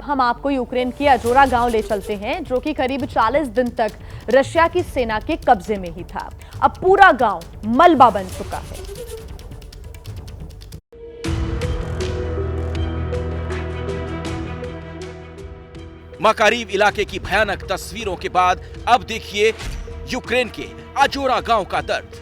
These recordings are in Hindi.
अब हम आपको यूक्रेन के अजोरा गांव ले चलते हैं, जो कि करीब 40 दिन तक रशिया की सेना के कब्जे में ही था। अब पूरा गांव मलबा बन चुका है। मकारीव इलाके की भयानक तस्वीरों के बाद अब देखिए यूक्रेन के अजोरा गांव का दर्द।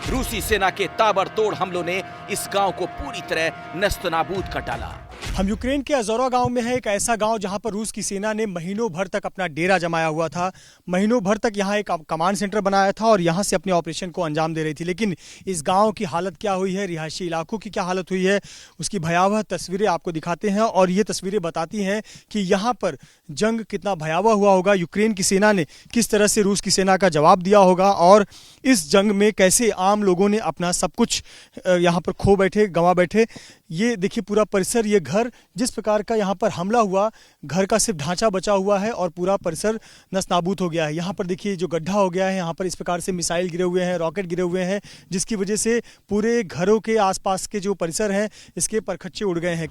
रूसी सेना के ताबड़तोड़ हमलों ने इस गांव को पूरी तरह नस्तनाबूद कर डाला। हम यूक्रेन के अजोरा गांव में है, एक ऐसा गांव जहां पर रूस की सेना ने महीनों भर तक अपना डेरा जमाया हुआ था। महीनों भर तक यहां एक कमांड सेंटर बनाया था और यहां से अपने ऑपरेशन को अंजाम दे रही थी। लेकिन इस गांव की हालत क्या हुई है, रिहायशी इलाकों की क्या हालत हुई है, उसकी भयावह तस्वीरें आपको दिखाते हैं। और ये तस्वीरें बताती हैं कि यहाँ पर जंग कितना भयावह हुआ होगा, यूक्रेन की सेना ने किस तरह से रूस की सेना का जवाब दिया होगा और इस जंग में कैसे आम लोगों ने अपना सब कुछ यहाँ पर खो बैठे, गंवा बैठे। ये देखिए पूरा परिसर, ये घर जिस प्रकार का यहाँ पर हमला हुआ, घर का सिर्फ ढांचा बचा हुआ है और पूरा परिसर नस्ताबूत हो गया है। यहाँ पर देखिए जो गड्ढा हो गया है, यहाँ पर इस प्रकार से मिसाइल गिरे हुए हैं, रॉकेट गिरे हुए हैं, जिसकी वजह से पूरे घरों के आसपास के जो परिसर हैं इसके परखच्चे उड़ गए हैं।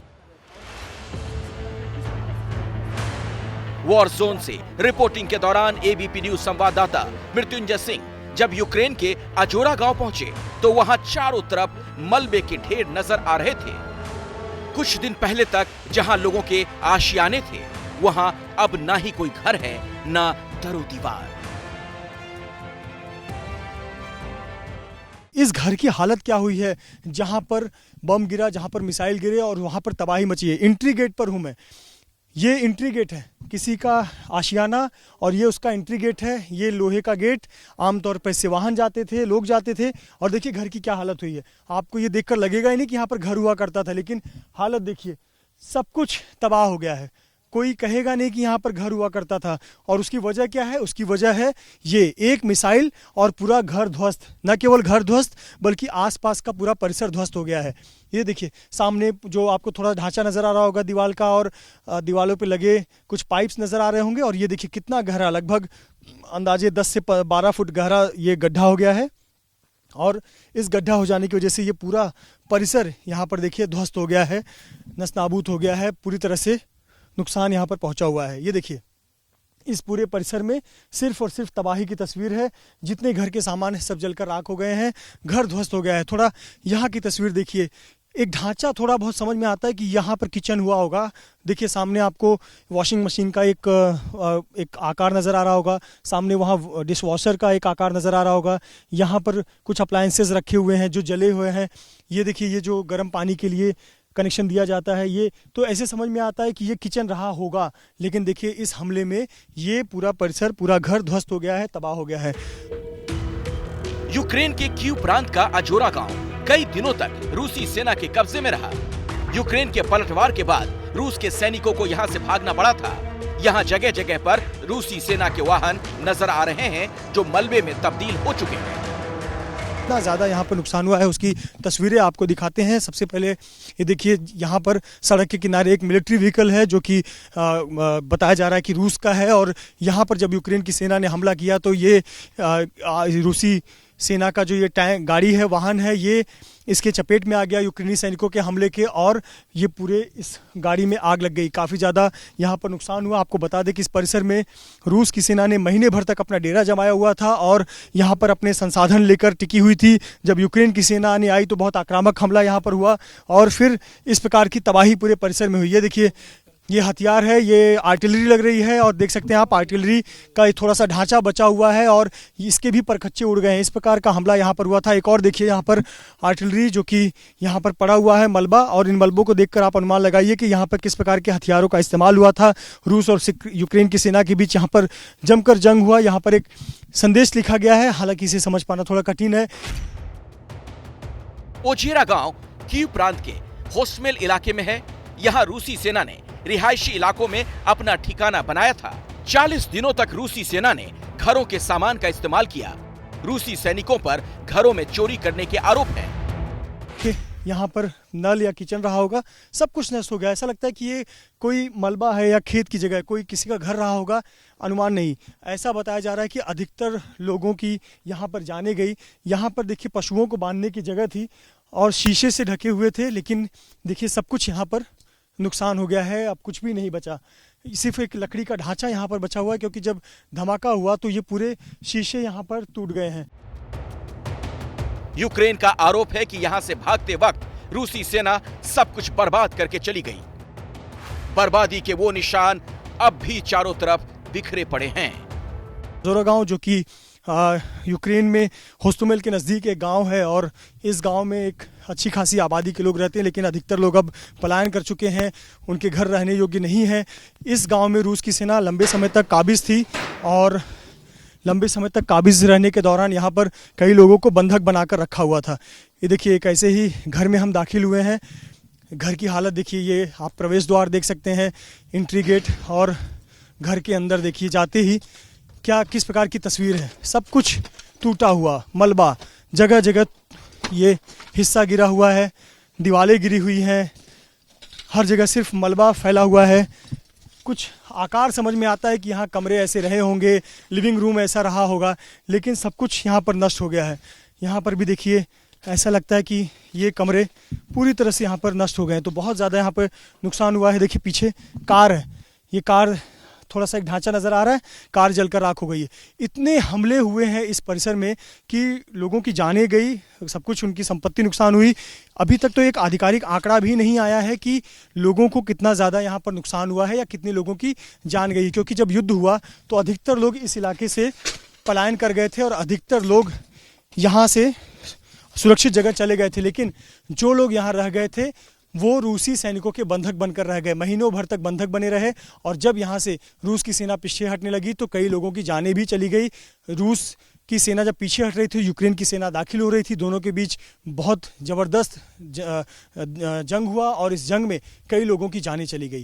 वॉर जोन से रिपोर्टिंग के दौरान एबीपी न्यूज संवाददाता मृत्युंजय सिंह जब यूक्रेन के अजोरा गांव पहुंचे तो वहां चारों तरफ मलबे के ढेर नजर आ रहे थे। कुछ दिन पहले तक जहां लोगों के आशियाने थे, वहां अब ना ही कोई घर है, ना दरो दीवार। इस घर की हालत क्या हुई है, जहां पर बम गिरा, जहां पर मिसाइल गिरे और वहां पर तबाही मची है। एंट्री गेट पर हूं मैं, ये एंट्री गेट है किसी का आशियाना और ये उसका एंट्री गेट है। ये लोहे का गेट, आमतौर पर से वाहन जाते थे, लोग जाते थे। और देखिए घर की क्या हालत हुई है। आपको ये देखकर लगेगा ही नहीं कि यहाँ पर घर हुआ करता था, लेकिन हालत देखिए, सब कुछ तबाह हो गया है। कोई कहेगा नहीं कि यहाँ पर घर हुआ करता था। और उसकी वजह क्या है? उसकी वजह है ये एक मिसाइल और पूरा घर ध्वस्त। न केवल घर ध्वस्त बल्कि आसपास का पूरा परिसर ध्वस्त हो गया है। ये देखिए सामने जो आपको थोड़ा ढांचा नज़र आ रहा होगा दीवार का, और दीवारों पे लगे कुछ पाइप्स नज़र आ रहे होंगे। और ये देखिए कितना गहरा, लगभग अंदाजे 10 से 12 फुट गहरा ये गड्ढा हो गया है। और इस गड्ढा हो जाने की वजह से ये पूरा परिसर यहाँ पर देखिए ध्वस्त हो गया है, नस्ताबूत हो गया है, पूरी तरह से नुकसान यहाँ पर पहुँचा हुआ है। ये देखिए इस पूरे परिसर में सिर्फ और सिर्फ तबाही की तस्वीर है। जितने घर के सामान है सब जलकर राख हो गए हैं, घर ध्वस्त हो गया है। थोड़ा यहाँ की तस्वीर देखिए, एक ढांचा थोड़ा बहुत समझ में आता है कि यहाँ पर किचन हुआ होगा। देखिए सामने आपको वॉशिंग मशीन का एक आकार नज़र आ रहा होगा, सामने वहाँ डिश वॉशर का एक आकार नज़र आ रहा होगा। यहाँ पर कुछ अप्लायंसेस रखे हुए हैं जो जले हुए हैं। ये देखिए ये जो गर्म पानी के लिए कनेक्शन दिया जाता है, ये तो ऐसे समझ में आता है कि ये किचन रहा होगा। लेकिन देखिए इस हमले में ये पूरा परिसर, पूरा घर ध्वस्त हो गया है, तबाह हो गया है। यूक्रेन के कीव प्रांत का अजोरा गांव कई दिनों तक रूसी सेना के कब्जे में रहा। यूक्रेन के पलटवार के बाद रूस के सैनिकों को यहां से भागना पड़ा था। यहां जगह जगह पर रूसी सेना के वाहन नजर आ रहे हैं जो मलबे में तब्दील हो चुके हैं। इतना ज़्यादा यहाँ पर नुकसान हुआ है उसकी तस्वीरें आपको दिखाते हैं। सबसे पहले ये देखिए यहाँ पर सड़क के किनारे एक मिलिट्री व्हीकल है जो कि बताया जा रहा है कि रूस का है। और यहाँ पर जब यूक्रेन की सेना ने हमला किया तो ये रूसी सेना का जो ये टैंक गाड़ी है, वाहन है, ये इसके चपेट में आ गया यूक्रेनी सैनिकों के हमले के, और ये पूरे इस गाड़ी में आग लग गई। काफ़ी ज़्यादा यहाँ पर नुकसान हुआ। आपको बता दें कि इस परिसर में रूस की सेना ने महीने भर तक अपना डेरा जमाया हुआ था और यहाँ पर अपने संसाधन लेकर टिकी हुई थी। जब यूक्रेन की सेना ने आई तो बहुत आक्रामक हमला यहाँ पर हुआ और फिर इस प्रकार की तबाही पूरे परिसर में हुई। ये देखिए ये हथियार है, ये आर्टिलरी लग रही है और देख सकते हैं आप आर्टिलरी का थोड़ा सा ढांचा बचा हुआ है और इसके भी परखच्चे उड़ गए हैं। इस प्रकार का हमला यहाँ पर हुआ था। एक और देखिए यहाँ पर आर्टिलरी जो कि यहाँ पर पड़ा हुआ है, मलबा, और इन मलबों को देखकर आप अनुमान लगाइए कि यहाँ पर किस प्रकार के हथियारों का इस्तेमाल हुआ था। रूस और यूक्रेन की सेना के बीच यहाँ पर जमकर जंग हुआ। यहाँ पर एक संदेश लिखा गया है, हालांकि इसे समझ पाना थोड़ा कठिन है। ओजेरा गांव कीव प्रांत के होस्टमेल इलाके में है। यहाँ रूसी सेना ने रिहायशी इलाकों में अपना ठिकाना बनाया था। 40 दिनों तक रूसी सेना ने घरों के सामान का इस्तेमाल किया। रूसी सैनिकों पर घरों में चोरी करने के आरोप हैं। यहाँ पर नल या किचन रहा होगा, सब कुछ नष्ट हो गया। ऐसा लगता है कि ये कोई मलबा है या खेत की जगह है, कोई किसी का घर रहा होगा, अनुमान नहीं। ऐसा बताया जा रहा है कि अधिकतर लोगों की यहाँ पर जाने गई। यहाँ पर देखिए पशुओं को बांधने की जगह थी और शीशे से ढके हुए थे, लेकिन देखिए सब कुछ यहाँ पर नुकसान हो गया है, अब कुछ भी नहीं बचा। सिर्फ एक लकड़ी का ढांचा यहाँ पर बचा हुआ है, क्योंकि जब धमाका हुआ तो ये पूरे शीशे यहाँ पर टूट गए हैं। यूक्रेन का आरोप है कि यहां से भागते वक्त रूसी सेना सब कुछ बर्बाद करके चली गई। बर्बादी के वो निशान अब भी चारों तरफ बिखरे पड़े हैं। अजोरा गांव जो कि यूक्रेन में होस्टोमेल के नज़दीक एक गांव है, और इस गांव में एक अच्छी खासी आबादी के लोग रहते हैं, लेकिन अधिकतर लोग अब पलायन कर चुके हैं, उनके घर रहने योग्य नहीं है। इस गांव में रूस की सेना लंबे समय तक काबिज थी, और लंबे समय तक काबिज रहने के दौरान यहाँ पर कई लोगों को बंधक बनाकर रखा हुआ था। ये देखिए एक ऐसे ही घर में हम दाखिल हुए हैं। घर की हालत देखिए, ये आप प्रवेश द्वार देख सकते हैं, एंट्री गेट, और घर के अंदर देखिए जाते ही क्या किस प्रकार की तस्वीर है। सब कुछ टूटा हुआ, मलबा, जगह जगह ये हिस्सा गिरा हुआ है, दीवारें गिरी हुई हैं, हर जगह सिर्फ मलबा फैला हुआ है। कुछ आकार समझ में आता है कि यहाँ कमरे ऐसे रहे होंगे, लिविंग रूम ऐसा रहा होगा, लेकिन सब कुछ यहाँ पर नष्ट हो गया है। यहाँ पर भी देखिए ऐसा लगता है कि ये कमरे पूरी तरह से यहाँ पर नष्ट हो गए हैं। तो बहुत ज़्यादा यहाँ पर नुकसान हुआ है। देखिए पीछे कार है, ये कार थोड़ा सा एक ढांचा नज़र आ रहा है, कार जलकर राख हो गई है। इतने हमले हुए हैं इस परिसर में कि लोगों की जानें गई, सब कुछ, उनकी संपत्ति नुकसान हुई। अभी तक तो एक आधिकारिक आंकड़ा भी नहीं आया है कि लोगों को कितना ज़्यादा यहाँ पर नुकसान हुआ है या कितने लोगों की जान गई, क्योंकि जब युद्ध हुआ तो अधिकतर लोग इस इलाके से पलायन कर गए थे और अधिकतर लोग यहाँ से सुरक्षित जगह चले गए थे। लेकिन जो लोग यहाँ रह गए थे वो रूसी सैनिकों के बंधक बनकर रह गए, महीनों भर तक बंधक बने रहे। और जब यहाँ से रूस की सेना पीछे हटने लगी तो कई लोगों की जानें भी चली गई। रूस की सेना जब पीछे हट रही थी, यूक्रेन की सेना दाखिल हो रही थी, दोनों के बीच बहुत ज़बरदस्त जंग हुआ और इस जंग में कई लोगों की जानें चली गई।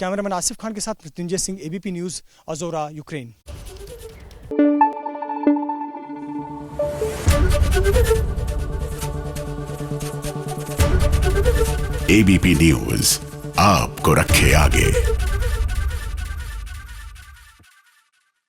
कैमरामैन आसिफ खान के साथ मृत्युंजय सिंह, एबीपी न्यूज़, अजोरा, यूक्रेन। एबीपी न्यूज आपको रखे आगे।